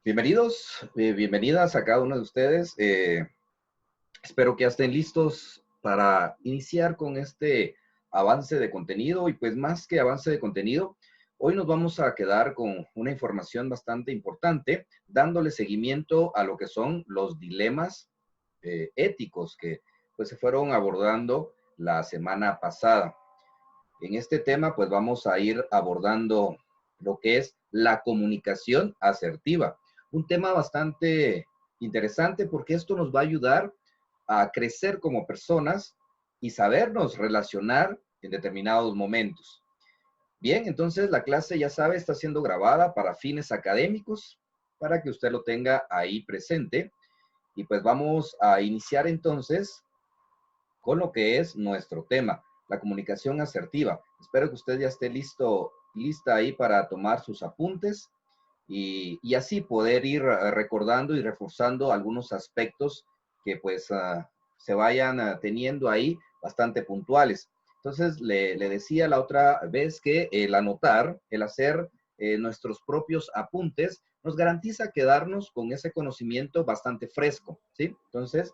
Bienvenidos, bienvenidas a cada uno de ustedes. Espero que ya estén listos para iniciar con este avance de contenido y pues más que avance de contenido, hoy nos vamos a quedar con una información bastante importante, dándole seguimiento a lo que son los dilemas éticos que pues se fueron abordando la semana pasada. En este tema pues vamos a ir abordando lo que es la comunicación asertiva. Un tema bastante interesante porque esto nos va a ayudar a crecer como personas y sabernos relacionar en determinados momentos. Bien, entonces la clase, ya sabe, está siendo grabada para fines académicos, para que usted lo tenga ahí presente. Y pues vamos a iniciar entonces con lo que es nuestro tema, la comunicación asertiva. Espero que usted ya esté lista ahí para tomar sus apuntes y así poder ir recordando y reforzando algunos aspectos que pues se vayan teniendo ahí bastante puntuales. Entonces, le decía la otra vez que el anotar, el hacer nuestros propios apuntes, nos garantiza quedarnos con ese conocimiento bastante fresco, ¿sí? Entonces,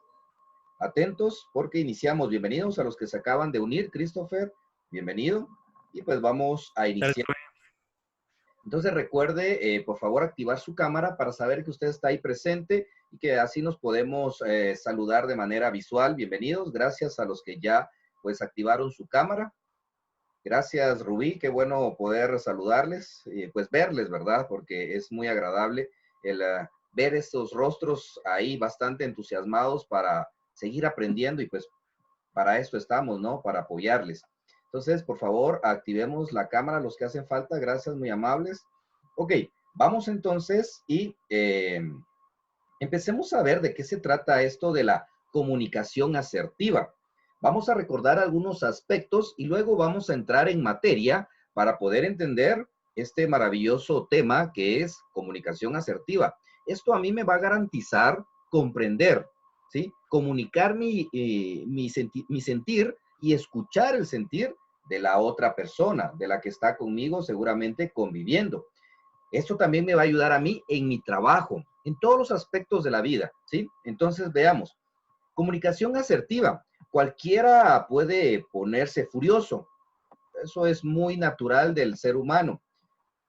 atentos porque iniciamos. Bienvenidos a los que se acaban de unir. Christopher, bienvenido. Y pues vamos a iniciar. Entonces recuerde, por favor, activar su cámara para saber que usted está ahí presente y que así nos podemos saludar de manera visual. Bienvenidos. Gracias a los que ya pues activaron su cámara. Gracias, Rubí. Qué bueno poder saludarles, pues verles, ¿verdad? Porque es muy agradable el ver estos rostros ahí bastante entusiasmados para seguir aprendiendo y pues para esto estamos, ¿no? Para apoyarles. Entonces, por favor, activemos la cámara, los que hacen falta. Gracias, muy amables. Ok, vamos entonces y empecemos a ver de qué se trata esto de la comunicación asertiva. Vamos a recordar algunos aspectos y luego vamos a entrar en materia para poder entender este maravilloso tema que es comunicación asertiva. Esto a mí me va a garantizar comprender, ¿sí? Comunicar mi sentir y escuchar el sentir de la otra persona, de la que está conmigo seguramente conviviendo. Esto también me va a ayudar a mí en mi trabajo, en todos los aspectos de la vida, ¿sí? Entonces, veamos. Comunicación asertiva. Cualquiera puede ponerse furioso. Eso es muy natural del ser humano.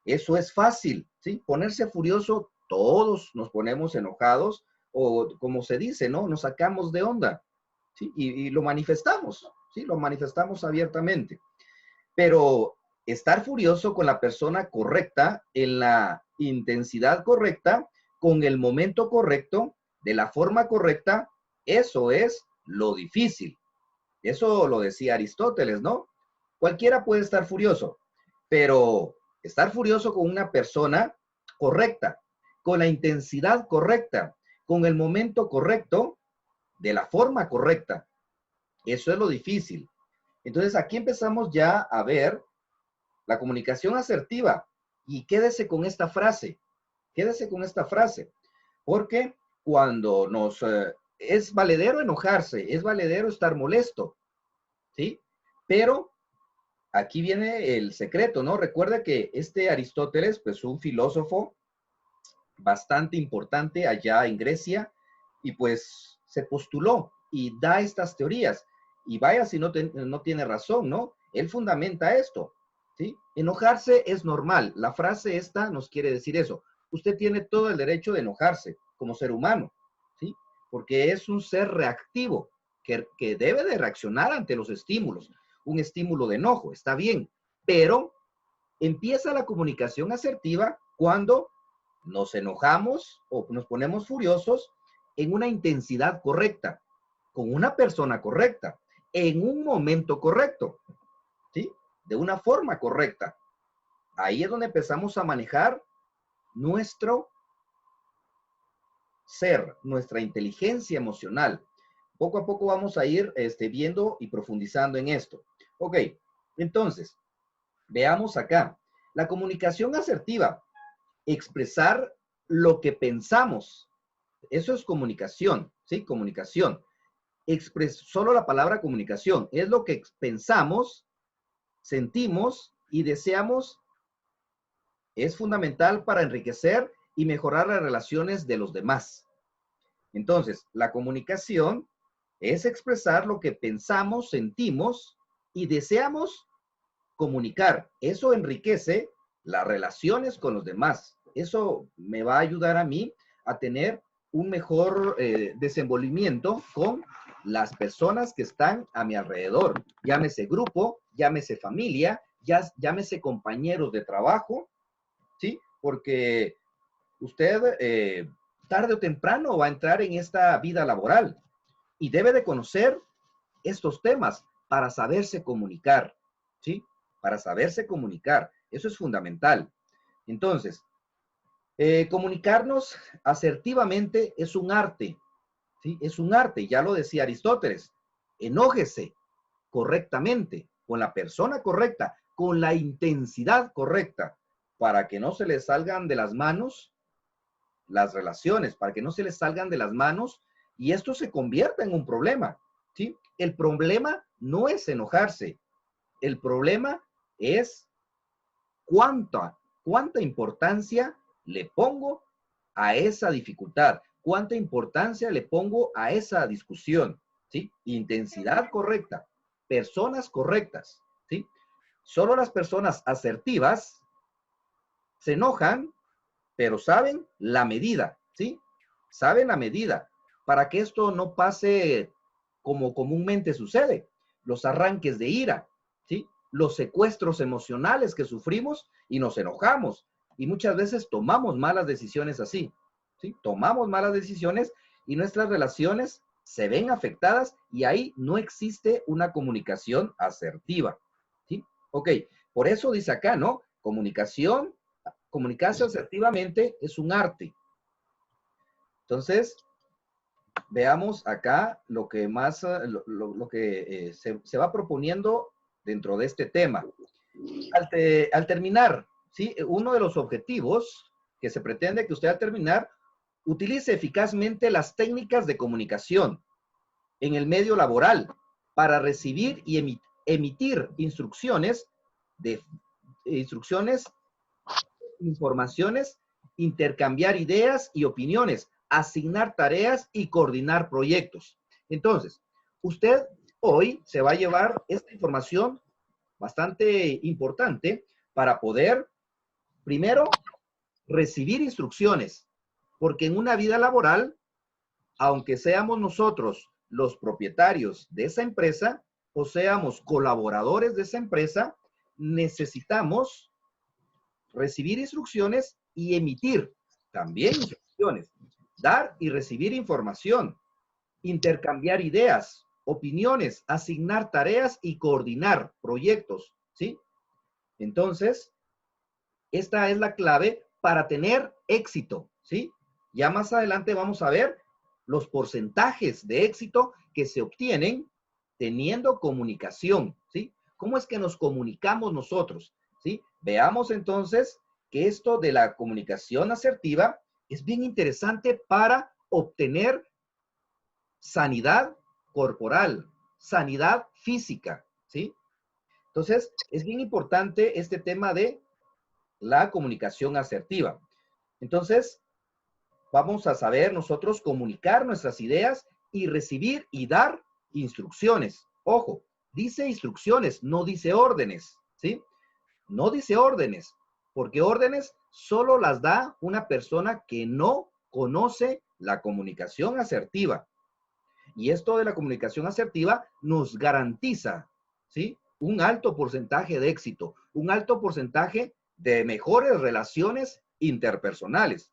Eso es fácil, ¿sí? Ponerse furioso, todos nos ponemos enojados o como se dice, ¿no? Nos sacamos de onda, ¿sí? Y lo manifestamos, ¿sí? Lo manifestamos abiertamente. Pero estar furioso con la persona correcta, en la intensidad correcta, con el momento correcto, de la forma correcta, eso es lo difícil. Eso lo decía Aristóteles, ¿no? Cualquiera puede estar furioso, pero estar furioso con una persona correcta, con la intensidad correcta, con el momento correcto, de la forma correcta, eso es lo difícil. Entonces aquí empezamos ya a ver la comunicación asertiva. Y quédese con esta frase, porque cuando es valedero enojarse, es valedero estar molesto, ¿sí? Pero aquí viene el secreto, ¿no? Recuerda que este Aristóteles, pues un filósofo bastante importante allá en Grecia, y pues se postuló y da estas teorías. Y vaya si no tiene razón, ¿no? Él fundamenta esto, ¿sí? Enojarse es normal. La frase esta nos quiere decir eso. Usted tiene todo el derecho de enojarse como ser humano, ¿sí? Porque es un ser reactivo que debe de reaccionar ante los estímulos. Un estímulo de enojo, está bien, pero empieza la comunicación asertiva cuando nos enojamos o nos ponemos furiosos en una intensidad correcta, con una persona correcta, en un momento correcto, ¿sí? De una forma correcta. Ahí es donde empezamos a manejar nuestro ser, nuestra inteligencia emocional. Poco a poco vamos a ir viendo y profundizando en esto. Ok, entonces, veamos acá. La comunicación asertiva, expresar lo que pensamos. Eso es comunicación, ¿sí? Comunicación. Solo la palabra comunicación es lo que pensamos, sentimos y deseamos. Es fundamental para enriquecer y mejorar las relaciones de los demás. Entonces, la comunicación es expresar lo que pensamos, sentimos y deseamos comunicar. Eso enriquece las relaciones con los demás. Eso me va a ayudar a mí a tener un mejor desenvolvimiento con las personas que están a mi alrededor. Llámese grupo, llámese familia, llámese compañeros de trabajo, ¿sí? Porque usted tarde o temprano va a entrar en esta vida laboral y debe de conocer estos temas para saberse comunicar, ¿sí? Para saberse comunicar. Eso es fundamental. Entonces, comunicarnos asertivamente es un arte, ¿sí? Es un arte, ya lo decía Aristóteles. Enójese correctamente, con la persona correcta, con la intensidad correcta, para que no se le salgan de las manos las relaciones, para que no se les salgan de las manos y esto se convierta en un problema, ¿sí? El problema no es enojarse, el problema es cuánta importancia le pongo a esa dificultad, cuánta importancia le pongo a esa discusión, ¿sí? Intensidad correcta, personas correctas, ¿sí? Solo las personas asertivas se enojan, pero saben la medida, ¿sí? Saben la medida para que esto no pase como comúnmente sucede, los arranques de ira, ¿sí? Los secuestros emocionales que sufrimos y nos enojamos y muchas veces tomamos malas decisiones así, ¿sí? Tomamos malas decisiones y nuestras relaciones se ven afectadas y ahí no existe una comunicación asertiva, ¿sí? Ok, por eso dice acá, ¿no? Comunicarse asertivamente es un arte. Entonces, veamos acá lo que más, lo que se va proponiendo dentro de este tema. Al terminar, ¿sí? Uno de los objetivos que se pretende que usted al terminar utilice eficazmente las técnicas de comunicación en el medio laboral para recibir y emitir instrucciones, informaciones, intercambiar ideas y opiniones, asignar tareas y coordinar proyectos. Entonces, usted hoy se va a llevar esta información bastante importante para poder, primero, recibir instrucciones, porque en una vida laboral, aunque seamos nosotros los propietarios de esa empresa o seamos colaboradores de esa empresa, necesitamos recibir instrucciones y emitir también instrucciones, dar y recibir información, intercambiar ideas, opiniones, asignar tareas y coordinar proyectos, ¿sí? Entonces, esta es la clave para tener éxito, ¿sí? Ya más adelante vamos a ver los porcentajes de éxito que se obtienen teniendo comunicación, ¿sí? ¿Cómo es que nos comunicamos nosotros? ¿Sí? Veamos entonces que esto de la comunicación asertiva es bien interesante para obtener sanidad corporal, sanidad física, ¿sí? Entonces, es bien importante este tema de la comunicación asertiva. Entonces, vamos a saber nosotros comunicar nuestras ideas y recibir y dar instrucciones. Ojo, dice instrucciones, no dice órdenes, ¿sí? No dice órdenes, porque órdenes solo las da una persona que no conoce la comunicación asertiva. Y esto de la comunicación asertiva nos garantiza, ¿sí? Un alto porcentaje de éxito, un alto porcentaje de mejores relaciones interpersonales,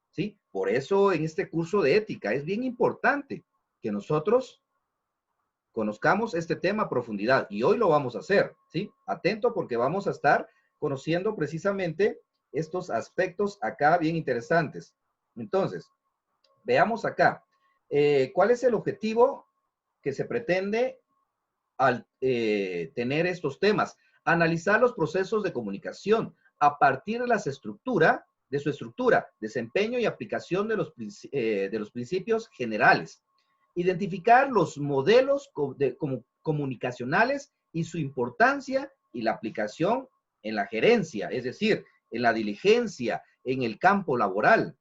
¿sí? Por eso en este curso de ética es bien importante que nosotros conozcamos este tema a profundidad y hoy lo vamos a hacer, ¿sí? Atento porque vamos a estar conociendo precisamente estos aspectos acá bien interesantes. Entonces, veamos acá, ¿cuál es el objetivo que se pretende al tener estos temas? Analizar los procesos de comunicación a partir de su estructura, desempeño y aplicación de los principios generales. Identificar los modelos comunicacionales y su importancia y la aplicación en la gerencia, es decir, en la diligencia, en el campo laboral.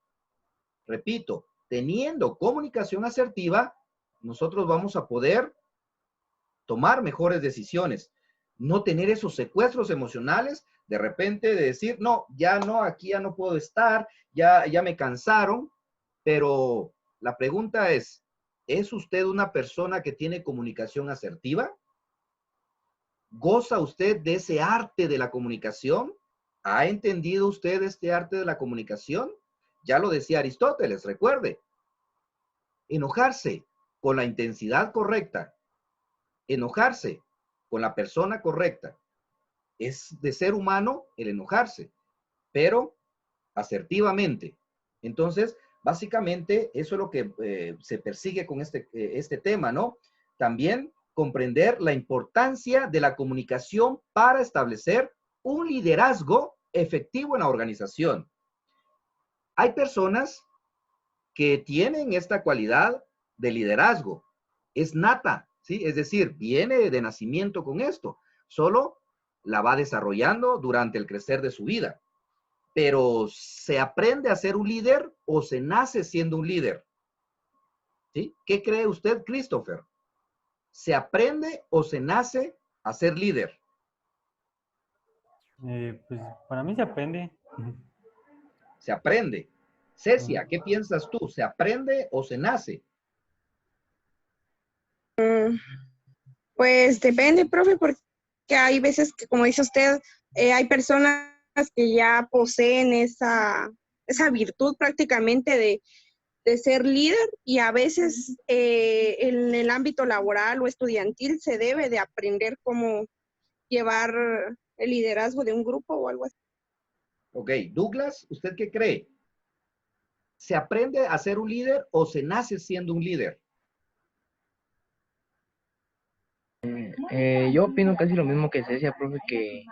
Repito, teniendo comunicación asertiva, nosotros vamos a poder tomar mejores decisiones, no tener esos secuestros emocionales, de repente de decir, no, ya no, aquí ya no puedo estar, ya me cansaron, pero la pregunta ¿es usted una persona que tiene comunicación asertiva? ¿Goza usted de ese arte de la comunicación? ¿Ha entendido usted este arte de la comunicación? Ya lo decía Aristóteles, recuerde, enojarse con la intensidad correcta, enojarse con la persona correcta. Es de ser humano el enojarse, pero asertivamente. Entonces, básicamente, eso es lo que se persigue con este tema, ¿no? También comprender la importancia de la comunicación para establecer un liderazgo efectivo en la organización. Hay personas que tienen esta cualidad de liderazgo. Es nata, ¿sí? Es decir, viene de nacimiento con esto. Solo la va desarrollando durante el crecer de su vida. Pero ¿se aprende a ser un líder o se nace siendo un líder? ¿Sí? ¿Qué cree usted, Christopher? ¿Se aprende o se nace a ser líder? Pues para mí se aprende. Se aprende. Cecia, ¿qué piensas tú? ¿Se aprende o se nace? Pues depende, profe, porque hay veces que, como dice usted, hay personas que ya poseen esa virtud prácticamente de ser líder y a veces en el ámbito laboral o estudiantil se debe de aprender cómo llevar el liderazgo de un grupo o algo así. Ok, Douglas, ¿usted qué cree? ¿Se aprende a ser un líder o se nace siendo un líder? Yo opino casi lo mismo que Cecia, profe, que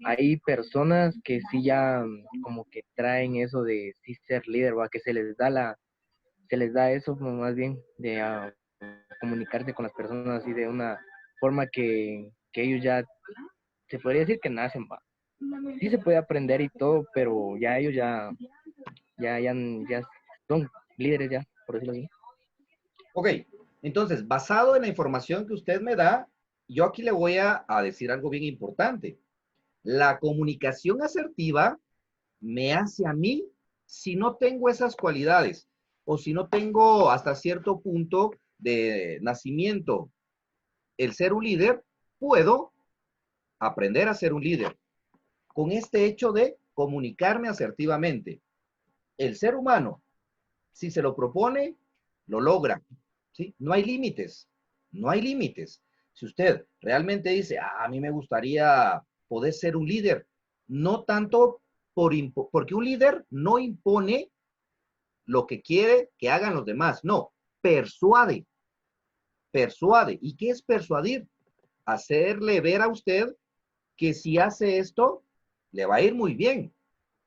hay personas que sí ya como que traen eso de sí ser líder, ¿va? Que se les da eso como más bien de comunicarse con las personas así de una forma que ellos ya, se podría decir que nacen, va. Sí se puede aprender y todo, pero ya ellos ya son líderes ya, por decirlo así. Ok, entonces, basado en la información que usted me da, yo aquí le voy a decir algo bien importante. La comunicación asertiva me hace a mí, si no tengo esas cualidades o si no tengo hasta cierto punto de nacimiento el ser un líder, puedo aprender a ser un líder con este hecho de comunicarme asertivamente. El ser humano, si se lo propone, lo logra. ¿Sí? No hay límites, no hay límites. Si usted realmente dice, a mí me gustaría poder ser un líder, no tanto porque un líder no impone lo que quiere que hagan los demás, no, persuade, persuade. ¿Y qué es persuadir? Hacerle ver a usted que si hace esto, le va a ir muy bien,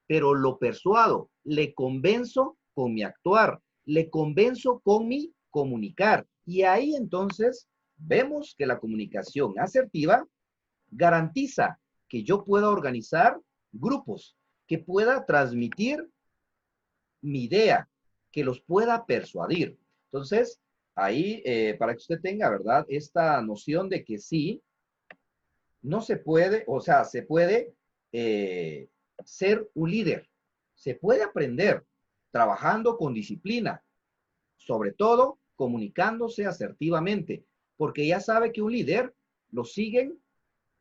pero lo persuado, le convenzo con mi actuar, le convenzo con mi comunicar. Y ahí entonces vemos que la comunicación asertiva garantiza que yo pueda organizar grupos, que pueda transmitir mi idea, que los pueda persuadir. Entonces, ahí, para que usted tenga, ¿verdad? Esta noción de que sí, no se puede, o sea, se puede ser un líder, se puede aprender trabajando con disciplina, sobre todo comunicándose asertivamente, porque ya sabe que un líder lo siguen,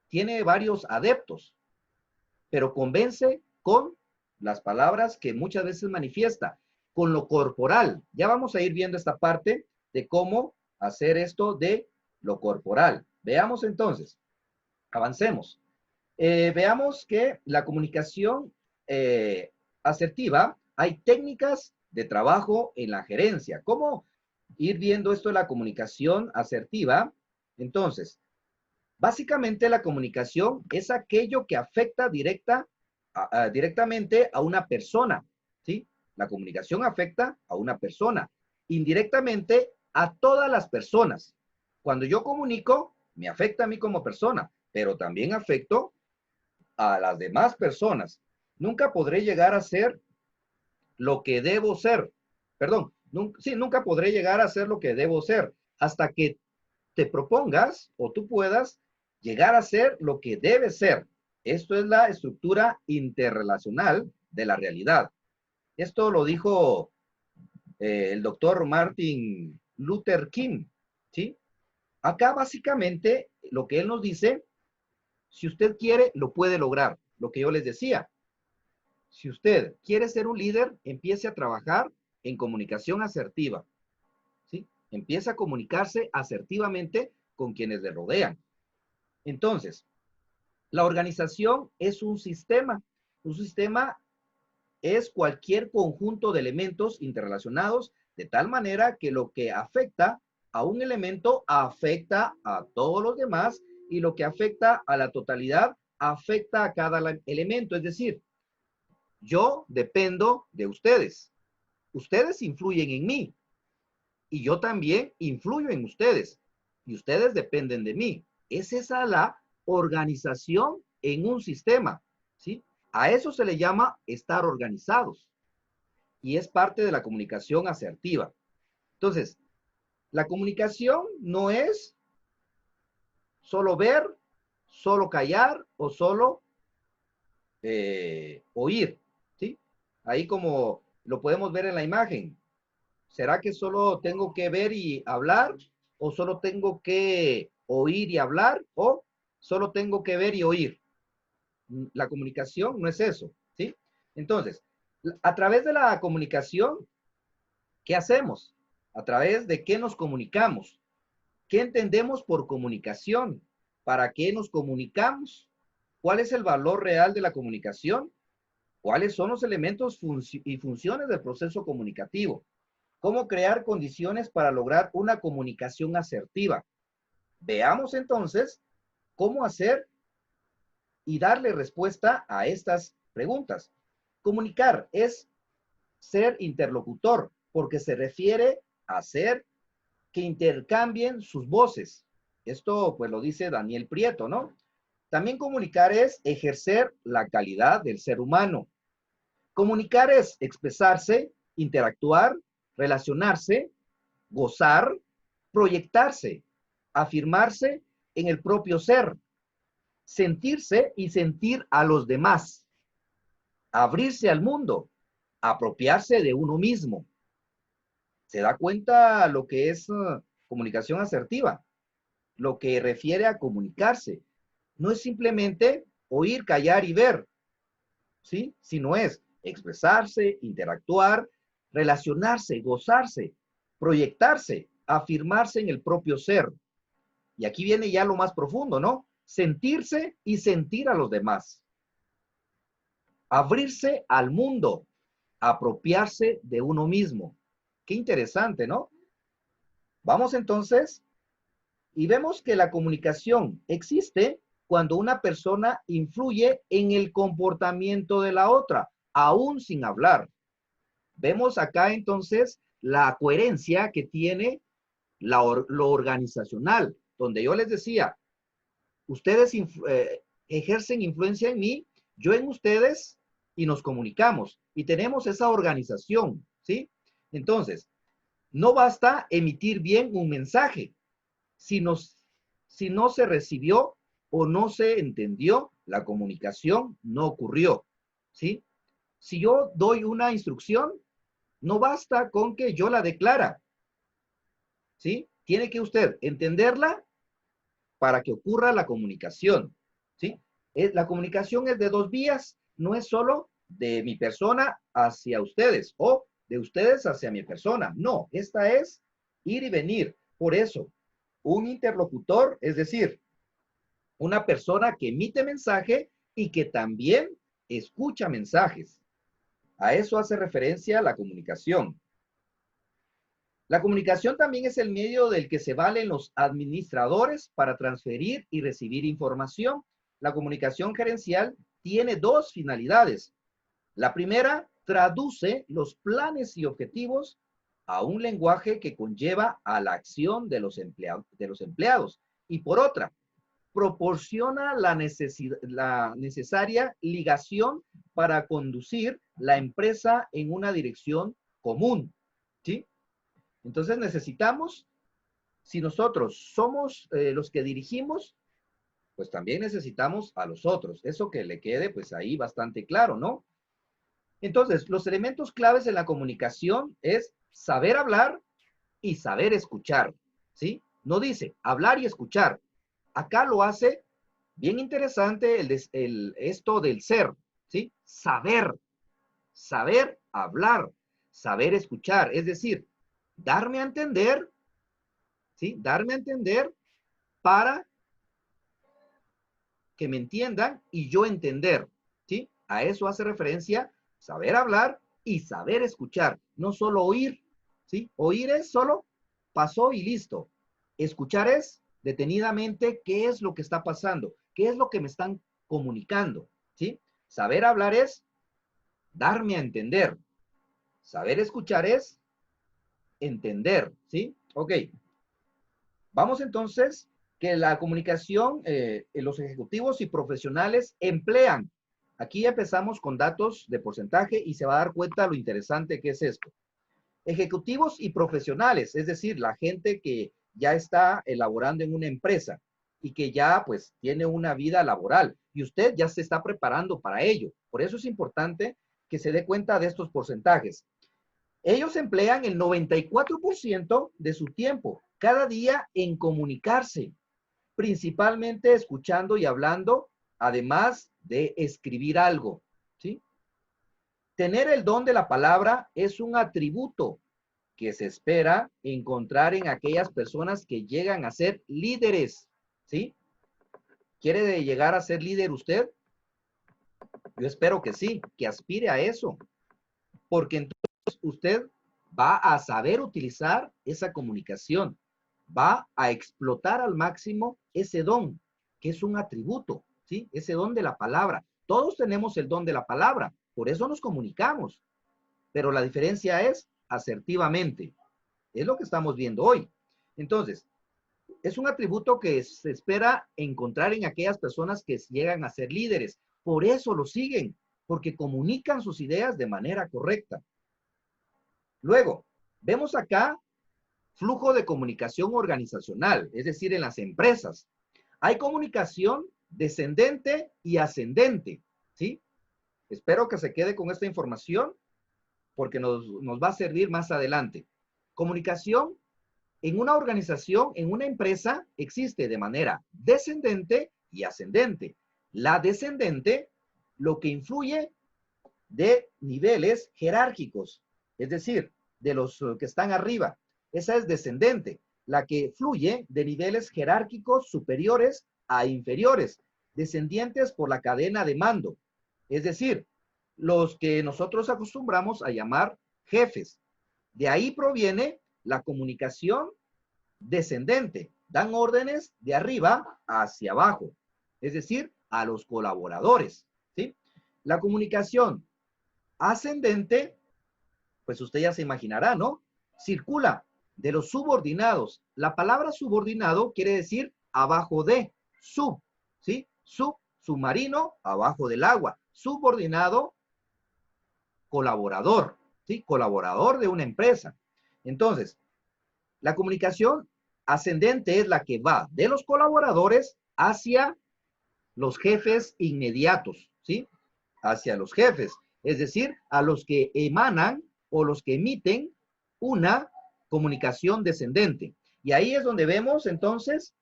tiene varios adeptos, pero convence con las palabras que muchas veces manifiesta, con lo corporal. Ya vamos a ir viendo esta parte de cómo hacer esto de lo corporal. Veamos entonces, avancemos. Veamos que la comunicación asertiva, hay técnicas de trabajo en la gerencia. ¿Cómo ir viendo esto de la comunicación asertiva? Entonces, básicamente la comunicación es aquello que afecta directamente a una persona, ¿sí? La comunicación afecta a una persona, indirectamente a todas las personas. Cuando yo comunico, me afecta a mí como persona, pero también afecto a las demás personas. Nunca podré llegar a ser lo que debo ser. Perdón, nunca podré llegar a ser lo que debo ser hasta que te propongas o tú puedas llegar a ser lo que debes ser. Esto es la estructura interrelacional de la realidad. Esto lo dijo el doctor Martin Luther King, ¿sí? Acá básicamente lo que él nos dice, si usted quiere, lo puede lograr. Lo que yo les decía, si usted quiere ser un líder, empiece a trabajar en comunicación asertiva, ¿sí? Empieza a comunicarse asertivamente con quienes le rodean. Entonces, la organización es un sistema. Un sistema es cualquier conjunto de elementos interrelacionados de tal manera que lo que afecta a un elemento afecta a todos los demás y lo que afecta a la totalidad afecta a cada elemento. Es decir, yo dependo de ustedes. Ustedes influyen en mí y yo también influyo en ustedes y ustedes dependen de mí. Es esa la organización en un sistema, ¿sí? A eso se le llama estar organizados y es parte de la comunicación asertiva. Entonces, la comunicación no es solo ver, solo callar o solo oír, ¿sí? Ahí como lo podemos ver en la imagen. ¿Será que solo tengo que ver y hablar o solo tengo que oír y hablar o solo tengo que ver y oír? La comunicación no es eso, ¿sí? Entonces, a través de la comunicación, ¿qué hacemos? A través de qué nos comunicamos. ¿Qué entendemos por comunicación? ¿Para qué nos comunicamos? ¿Cuál es el valor real de la comunicación? ¿Cuáles son los elementos y funciones del proceso comunicativo? ¿Cómo crear condiciones para lograr una comunicación asertiva? Veamos entonces cómo hacer y darle respuesta a estas preguntas. Comunicar es ser interlocutor, porque se refiere a hacer que intercambien sus voces. Esto pues lo dice Daniel Prieto, ¿no? También comunicar es ejercer la calidad del ser humano. Comunicar es expresarse, interactuar, relacionarse, gozar, proyectarse, afirmarse en el propio ser, sentirse y sentir a los demás, abrirse al mundo, apropiarse de uno mismo. ¿Se da cuenta lo que es comunicación asertiva? Lo que refiere a comunicarse. No es simplemente oír, callar y ver, ¿sí? Sino es expresarse, interactuar, relacionarse, gozarse, proyectarse, afirmarse en el propio ser. Y aquí viene ya lo más profundo, ¿no? Sentirse y sentir a los demás. Abrirse al mundo, apropiarse de uno mismo. Qué interesante, ¿no? Vamos entonces y vemos que la comunicación existe cuando una persona influye en el comportamiento de la otra, aún sin hablar. Vemos acá entonces la coherencia que tiene lo organizacional, donde yo les decía, ustedes ejercen influencia en mí, yo en ustedes, y nos comunicamos, y tenemos esa organización, ¿sí? Entonces, no basta emitir bien un mensaje, si no se recibió o no se entendió, la comunicación no ocurrió, ¿sí? Si yo doy una instrucción, no basta con que yo la declara, ¿sí? Tiene que usted entenderla para que ocurra la comunicación, ¿sí? La comunicación es de dos vías, no es solo de mi persona hacia ustedes o de ustedes hacia mi persona. No, esta es ir y venir. Por eso, un interlocutor, es decir, una persona que emite mensaje y que también escucha mensajes. A eso hace referencia la comunicación. La comunicación también es el medio del que se valen los administradores para transferir y recibir información. La comunicación gerencial tiene dos finalidades. La primera, traduce los planes y objetivos a un lenguaje que conlleva a la acción de los empleados. Y por otra, proporciona la necesaria ligación para conducir la empresa en una dirección común, ¿sí? Entonces necesitamos, si nosotros somos los que dirigimos, pues también necesitamos a los otros. Eso que le quede pues ahí bastante claro, ¿no? Entonces, los elementos claves en la comunicación es saber hablar y saber escuchar, ¿sí? No dice hablar y escuchar. Acá lo hace bien interesante esto del ser, ¿sí? Saber hablar, saber escuchar, es decir, darme a entender, ¿sí? Darme a entender para que me entiendan y yo entender, ¿sí? A eso hace referencia saber hablar y saber escuchar, no solo oír, ¿sí? Oír es solo pasó y listo. Escuchar es detenidamente qué es lo que está pasando, qué es lo que me están comunicando, ¿sí? Saber hablar es darme a entender. Saber escuchar es entender, ¿sí? Ok. Vamos entonces que la comunicación, los ejecutivos y profesionales emplean. Aquí ya empezamos con datos de porcentaje y se va a dar cuenta lo interesante que es esto. Ejecutivos y profesionales, es decir, la gente que ya está elaborando en una empresa y que ya pues tiene una vida laboral y usted ya se está preparando para ello. Por eso es importante que se dé cuenta de estos porcentajes. Ellos emplean el 94% de su tiempo cada día en comunicarse, principalmente escuchando y hablando, además de escribir algo, ¿sí? Tener el don de la palabra es un atributo que se espera encontrar en aquellas personas que llegan a ser líderes, ¿sí? ¿Quiere llegar a ser líder usted? Yo espero que sí, que aspire a eso, porque entonces usted va a saber utilizar esa comunicación, va a explotar al máximo ese don, que es un atributo, ¿sí? Ese don de la palabra. Todos tenemos el don de la palabra, por eso nos comunicamos, pero la diferencia es asertivamente. Es lo que estamos viendo hoy. Entonces, es un atributo que se espera encontrar en aquellas personas que llegan a ser líderes. Por eso lo siguen, porque comunican sus ideas de manera correcta. Luego, vemos acá flujo de comunicación organizacional, es decir, en las empresas. Hay comunicación descendente y ascendente, ¿sí? Espero que se quede con esta información porque nos va a servir más adelante. Comunicación en una organización, en una empresa, existe de manera descendente y ascendente. La descendente, lo que influye de niveles jerárquicos, es decir, de los que están arriba. Esa es descendente, la que fluye de niveles jerárquicos superiores a inferiores, descendientes por la cadena de mando. Es decir, los que nosotros acostumbramos a llamar jefes. De ahí proviene la comunicación descendente. Dan órdenes de arriba hacia abajo, es decir, a los colaboradores, ¿sí? La comunicación ascendente, pues usted ya se imaginará, ¿no? Circula de los subordinados. La palabra subordinado quiere decir abajo de, sub, ¿sí? Submarino, abajo del agua. Subordinado, colaborador, ¿sí? Colaborador de una empresa. Entonces, la comunicación ascendente es la que va de los colaboradores hacia los jefes inmediatos, ¿sí? Hacia los jefes, es decir, a los que emanan o los que emiten una comunicación descendente. Y ahí es donde vemos entonces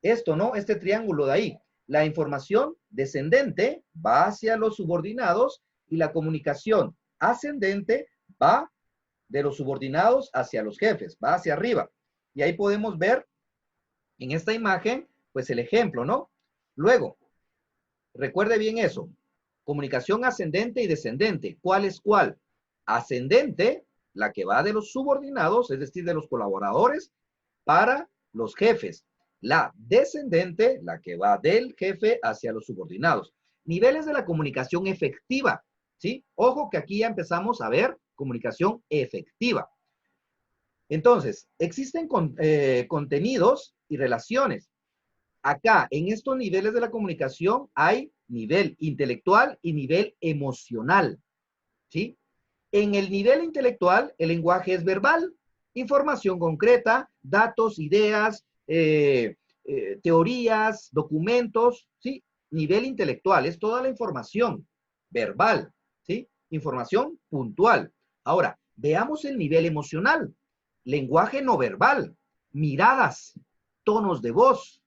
esto, ¿no? Este triángulo de ahí. La información descendente va hacia los subordinados y la comunicación ascendente va de los subordinados hacia los jefes, va hacia arriba. Y ahí podemos ver en esta imagen, pues el ejemplo, ¿no? Luego, recuerde bien eso. Comunicación ascendente y descendente. ¿Cuál es cuál? Ascendente, la que va de los subordinados, es decir, de los colaboradores, para los jefes. La descendente, la que va del jefe hacia los subordinados. Niveles de la comunicación efectiva, ¿sí? Ojo que aquí ya empezamos a ver comunicación efectiva. Entonces, existen contenidos y relaciones. Acá, en estos niveles de la comunicación, hay nivel intelectual y nivel emocional. ¿sí? En el nivel intelectual, el lenguaje es verbal, información concreta, datos, ideas, teorías, documentos, ¿sí? Nivel intelectual, es toda la información verbal, ¿sí? Información puntual. Ahora, veamos el nivel emocional, lenguaje no verbal, miradas, tonos de voz,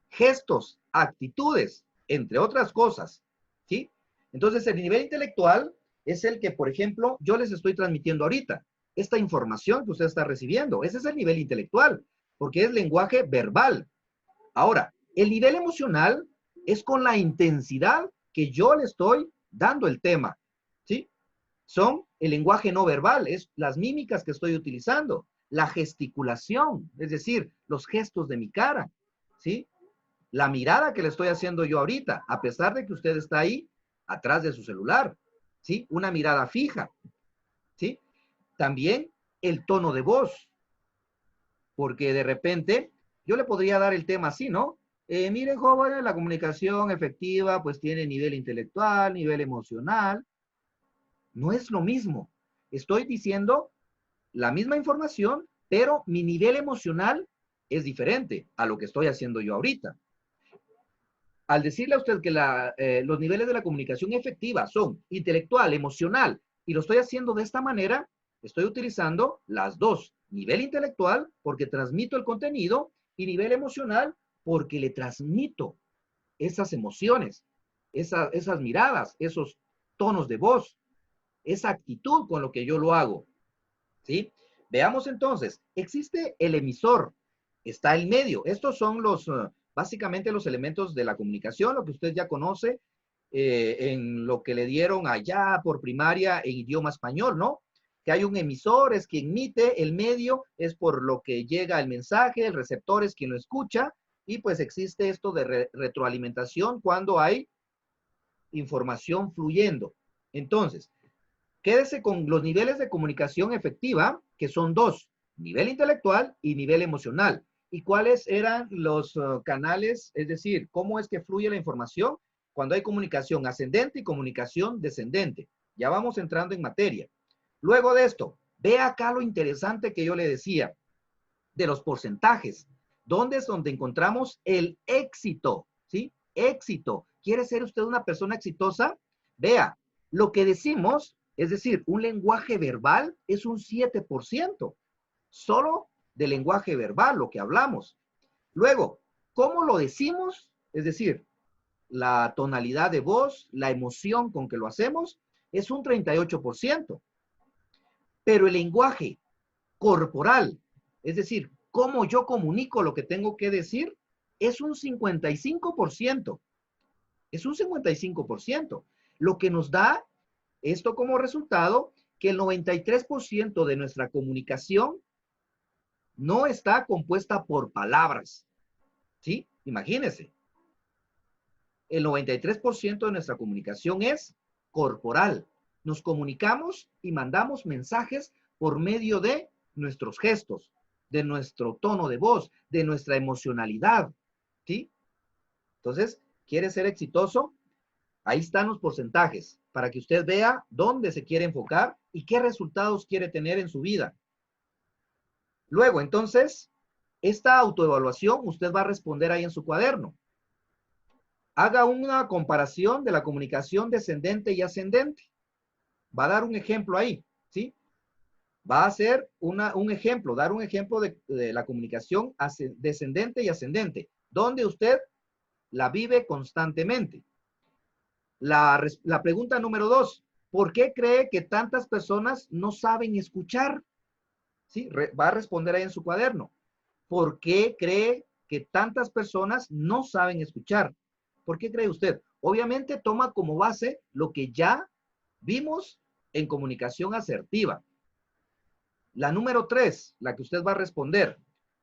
gestos, actitudes, entre otras cosas, ¿sí? Entonces, el nivel intelectual es el que, por ejemplo, yo les estoy transmitiendo ahorita. Esta información que usted está recibiendo, ese es el nivel intelectual, porque es lenguaje verbal. Ahora, el nivel emocional es con la intensidad que yo le estoy dando el tema, ¿sí? Son el lenguaje no verbal, es las mímicas que estoy utilizando, la gesticulación, es decir, los gestos de mi cara, ¿sí? La mirada que le estoy haciendo yo ahorita, a pesar de que usted está ahí atrás de su celular, ¿sí? Una mirada fija, ¿sí? También el tono de voz, porque de repente yo le podría dar el tema así, ¿no? Miren, jóvenes, la comunicación efectiva pues tiene nivel intelectual, nivel emocional. No es lo mismo. Estoy diciendo la misma información, pero mi nivel emocional es diferente a lo que estoy haciendo yo ahorita. Al decirle a usted que los niveles de la comunicación efectiva son intelectual, emocional, y lo estoy haciendo de esta manera, estoy utilizando las dos. Nivel intelectual, porque transmito el contenido, y nivel emocional, porque le transmito esas emociones, esas miradas, esos tonos de voz, esa actitud con lo que yo lo hago. ¿Sí? Veamos entonces, existe el emisor, está el medio. Estos son básicamente los elementos de la comunicación, lo que usted ya conoce en lo que le dieron allá por primaria en idioma español, ¿no? Que hay un emisor, es quien emite, el medio es por lo que llega el mensaje, el receptor es quien lo escucha, y pues existe esto de retroalimentación cuando hay información fluyendo. Entonces, quédese con los niveles de comunicación efectiva, que son dos, nivel intelectual y nivel emocional. ¿Y cuáles eran los canales? Es decir, ¿cómo es que fluye la información cuando hay comunicación ascendente y comunicación descendente? Ya vamos entrando en materia. Luego de esto, ve acá lo interesante que yo le decía de los porcentajes. ¿Dónde es donde encontramos el éxito? ¿Sí? Éxito. ¿Quiere ser usted una persona exitosa? Vea, lo que decimos, es decir, un lenguaje verbal es un 7%, solo de lenguaje verbal, lo que hablamos. Luego, ¿cómo lo decimos? Es decir, la tonalidad de voz, la emoción con que lo hacemos, es un 38%. Pero el lenguaje corporal, es decir, cómo yo comunico lo que tengo que decir, es un 55%. Es un 55%. Lo que nos da esto como resultado que el 93% de nuestra comunicación no está compuesta por palabras. ¿Sí? Imagínense. El 93% de nuestra comunicación es corporal. Nos comunicamos y mandamos mensajes por medio de nuestros gestos, de nuestro tono de voz, de nuestra emocionalidad. ¿Sí? Entonces, ¿quiere ser exitoso? Ahí están los porcentajes para que usted vea dónde se quiere enfocar y qué resultados quiere tener en su vida. Luego, entonces, esta autoevaluación usted va a responder ahí en su cuaderno. Haga una comparación de la comunicación descendente y ascendente. Va a dar un ejemplo ahí, ¿sí? Va a hacer un ejemplo, dar un ejemplo de la comunicación descendente y ascendente, donde usted la vive constantemente. La pregunta número 2, ¿por qué cree que tantas personas no saben escuchar? ¿Sí? Va a responder ahí en su cuaderno. ¿Por qué cree que tantas personas no saben escuchar? ¿Por qué cree usted? Obviamente toma como base lo que ya vimos en comunicación asertiva. La número 3, la que usted va a responder.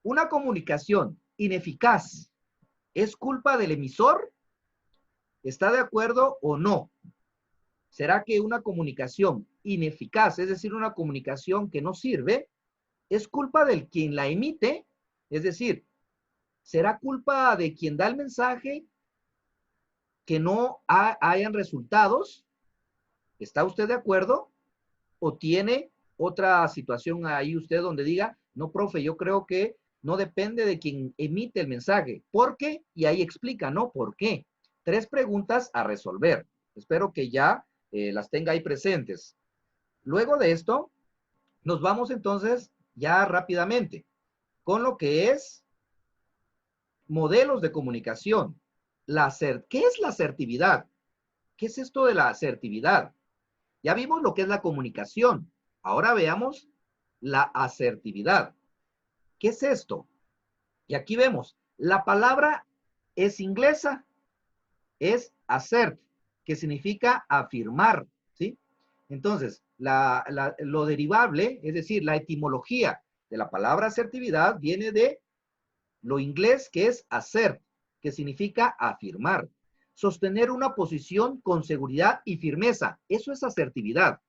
¿Una comunicación ineficaz es culpa del emisor? ¿Está de acuerdo o no? ¿Será que una comunicación ineficaz, es decir, una comunicación que no sirve, es culpa del quien la emite? Es decir, ¿será culpa de quien da el mensaje que no hayan resultados? ¿Está usted de acuerdo? ¿O tiene otra situación ahí usted donde diga, no, profe, yo creo que no depende de quien emite el mensaje? ¿Por qué? Y ahí explica, ¿no? ¿Por qué? 3 preguntas a resolver. Espero que ya las tenga ahí presentes. Luego de esto, nos vamos entonces ya rápidamente con lo que es modelos de comunicación. ¿Qué es la asertividad? ¿Qué es esto de la asertividad? Ya vimos lo que es la comunicación. Ahora veamos la asertividad. ¿Qué es esto? Y aquí vemos, la palabra es inglesa, es assert, que significa afirmar, ¿sí? Entonces, lo derivable, es decir, la etimología de la palabra asertividad viene de lo inglés, que es assert, que significa afirmar. Sostener una posición con seguridad y firmeza, eso es asertividad.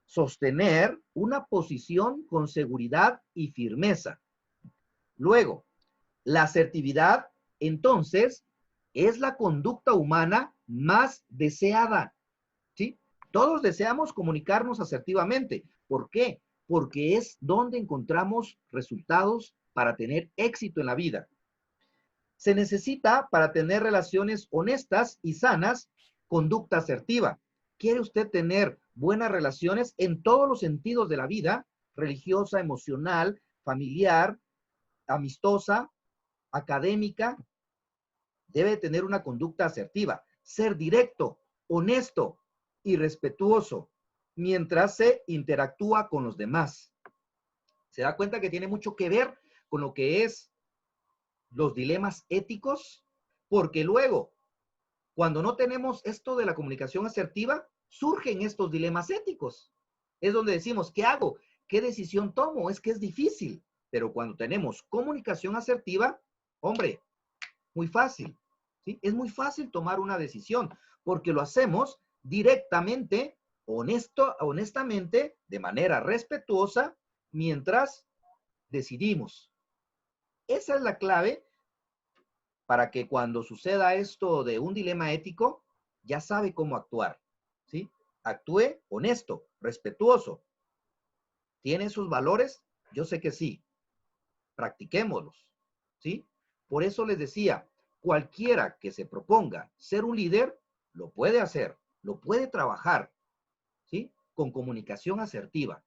Sostener una posición con seguridad y firmeza. Luego, la asertividad, entonces, es la conducta humana más deseada, ¿sí? Todos deseamos comunicarnos asertivamente. ¿Por qué? Porque es donde encontramos resultados para tener éxito en la vida. Se necesita, para tener relaciones honestas y sanas, conducta asertiva. ¿Quiere usted tener buenas relaciones en todos los sentidos de la vida? Religiosa, emocional, familiar, amistosa, académica. Debe tener una conducta asertiva. Ser directo, honesto y respetuoso mientras se interactúa con los demás. ¿Se da cuenta que tiene mucho que ver con lo que es los dilemas éticos? Porque luego, cuando no tenemos esto de la comunicación asertiva, surgen estos dilemas éticos. Es donde decimos, ¿qué hago? ¿Qué decisión tomo? Es que es difícil. Pero cuando tenemos comunicación asertiva, hombre, muy fácil, ¿sí? Es muy fácil tomar una decisión porque lo hacemos directamente, honestamente, de manera respetuosa, mientras decidimos. Esa es la clave para que cuando suceda esto de un dilema ético, ya sabe cómo actuar, ¿sí? Actúe honesto, respetuoso. ¿Tiene sus valores? Yo sé que sí. Practiquémoslos, ¿sí? Por eso les decía, cualquiera que se proponga ser un líder, lo puede hacer, lo puede trabajar, ¿sí? Con comunicación asertiva.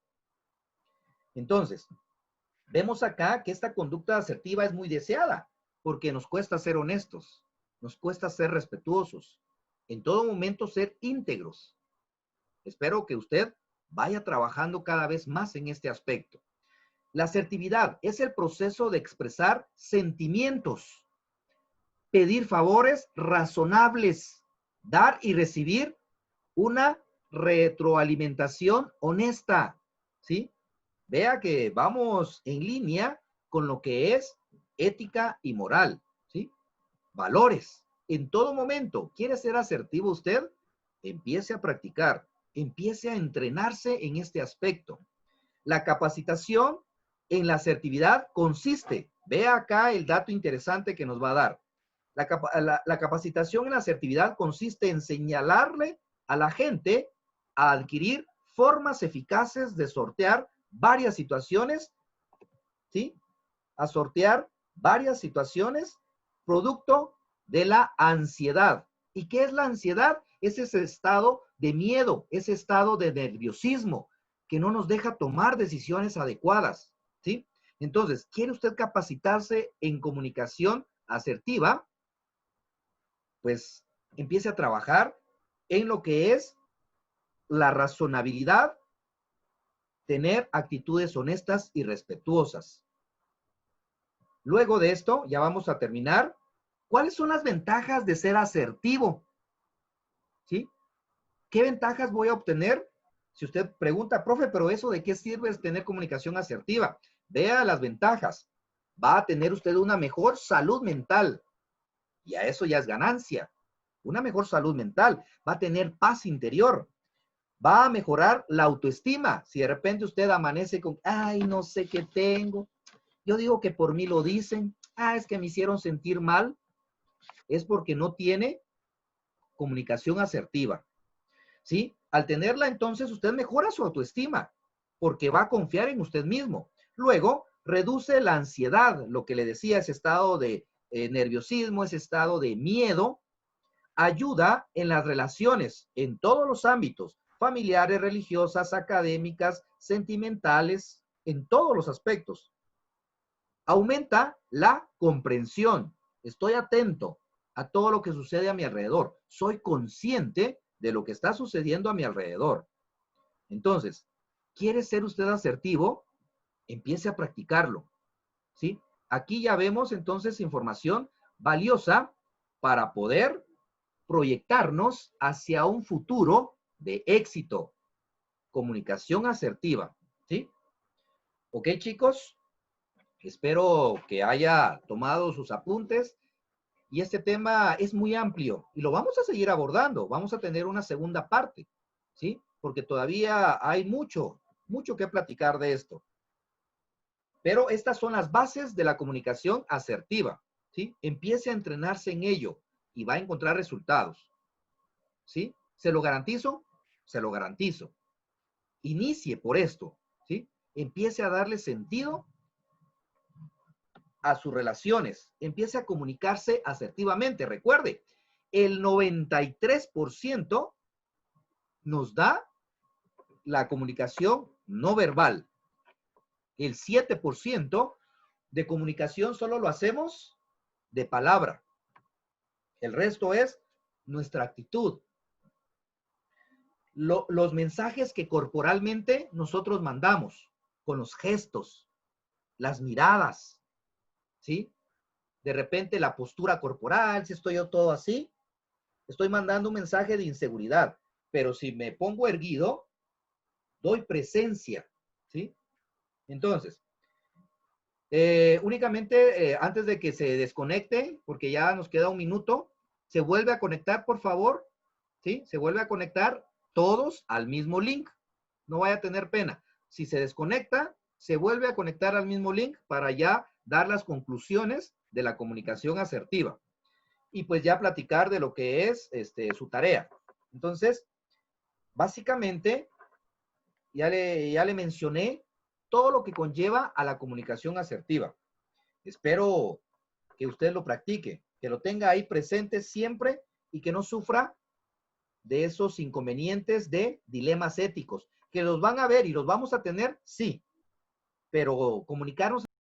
Entonces, vemos acá que esta conducta asertiva es muy deseada, porque nos cuesta ser honestos, nos cuesta ser respetuosos, en todo momento ser íntegros. Espero que usted vaya trabajando cada vez más en este aspecto. La asertividad es el proceso de expresar sentimientos, pedir favores razonables, dar y recibir una retroalimentación honesta, ¿sí? Vea que vamos en línea con lo que es ética y moral, ¿sí? Valores. En todo momento, ¿quiere ser asertivo usted? Empiece a practicar, empiece a entrenarse en este aspecto. La capacitación en la asertividad consiste, vea acá el dato interesante que nos va a dar. La capacitación en la asertividad consiste en señalarle a la gente a adquirir formas eficaces de sortear varias situaciones, ¿sí? A sortear varias situaciones producto de la ansiedad. ¿Y qué es la ansiedad? Es ese estado de miedo, ese estado de nerviosismo que no nos deja tomar decisiones adecuadas, ¿sí? Entonces, ¿quiere usted capacitarse en comunicación asertiva? Pues empiece a trabajar en lo que es la razonabilidad, tener actitudes honestas y respetuosas. Luego de esto, ya vamos a terminar. ¿Cuáles son las ventajas de ser asertivo? ¿Sí? ¿Qué ventajas voy a obtener? Si usted pregunta, profe, pero ¿eso de qué sirve es tener comunicación asertiva? Vea las ventajas. Va a tener usted una mejor salud mental. Y a eso ya es ganancia. Una mejor salud mental. Va a tener paz interior. Va a mejorar la autoestima. Si de repente usted amanece con, ay, no sé qué tengo. Yo digo que por mí lo dicen. Es que me hicieron sentir mal. Es porque no tiene comunicación asertiva. ¿Sí? Al tenerla, entonces, usted mejora su autoestima porque va a confiar en usted mismo. Luego, reduce la ansiedad, lo que le decía, ese estado de nerviosismo, ese estado de miedo. Ayuda en las relaciones, en todos los ámbitos, familiares, religiosas, académicas, sentimentales, en todos los aspectos. Aumenta la comprensión. Estoy atento a todo lo que sucede a mi alrededor. Soy consciente de lo que está sucediendo a mi alrededor. Entonces, ¿quiere ser usted asertivo? Empiece a practicarlo, ¿sí? Aquí ya vemos entonces información valiosa para poder proyectarnos hacia un futuro de éxito. Comunicación asertiva, ¿sí? Ok, chicos, espero que haya tomado sus apuntes. Y este tema es muy amplio y lo vamos a seguir abordando. Vamos a tener una segunda parte, ¿sí? Porque todavía hay mucho que platicar de esto. Pero estas son las bases de la comunicación asertiva, ¿sí? Empiece a entrenarse en ello y va a encontrar resultados, ¿sí? ¿Se lo garantizo? Se lo garantizo. Inicie por esto, ¿sí? Empiece a darle sentido a sus relaciones, empiece a comunicarse asertivamente. Recuerde, el 93% nos da la comunicación no verbal. El 7% de comunicación solo lo hacemos de palabra. El resto es nuestra actitud. Los mensajes que corporalmente nosotros mandamos, con los gestos, las miradas, ¿sí? De repente la postura corporal, si estoy yo todo así, estoy mandando un mensaje de inseguridad. Pero si me pongo erguido, doy presencia, ¿sí? Entonces, únicamente antes de que se desconecte, porque ya nos queda un minuto, se vuelve a conectar, por favor, ¿sí? Se vuelve a conectar todos al mismo link. No vaya a tener pena. Si se desconecta, se vuelve a conectar al mismo link para ya dar las conclusiones de la comunicación asertiva. Y pues ya platicar de lo que es su tarea. Entonces, básicamente, ya le mencioné todo lo que conlleva a la comunicación asertiva. Espero que usted lo practique, que lo tenga ahí presente siempre y que no sufra de esos inconvenientes de dilemas éticos, que los van a ver y los vamos a tener, sí, pero comunicarnos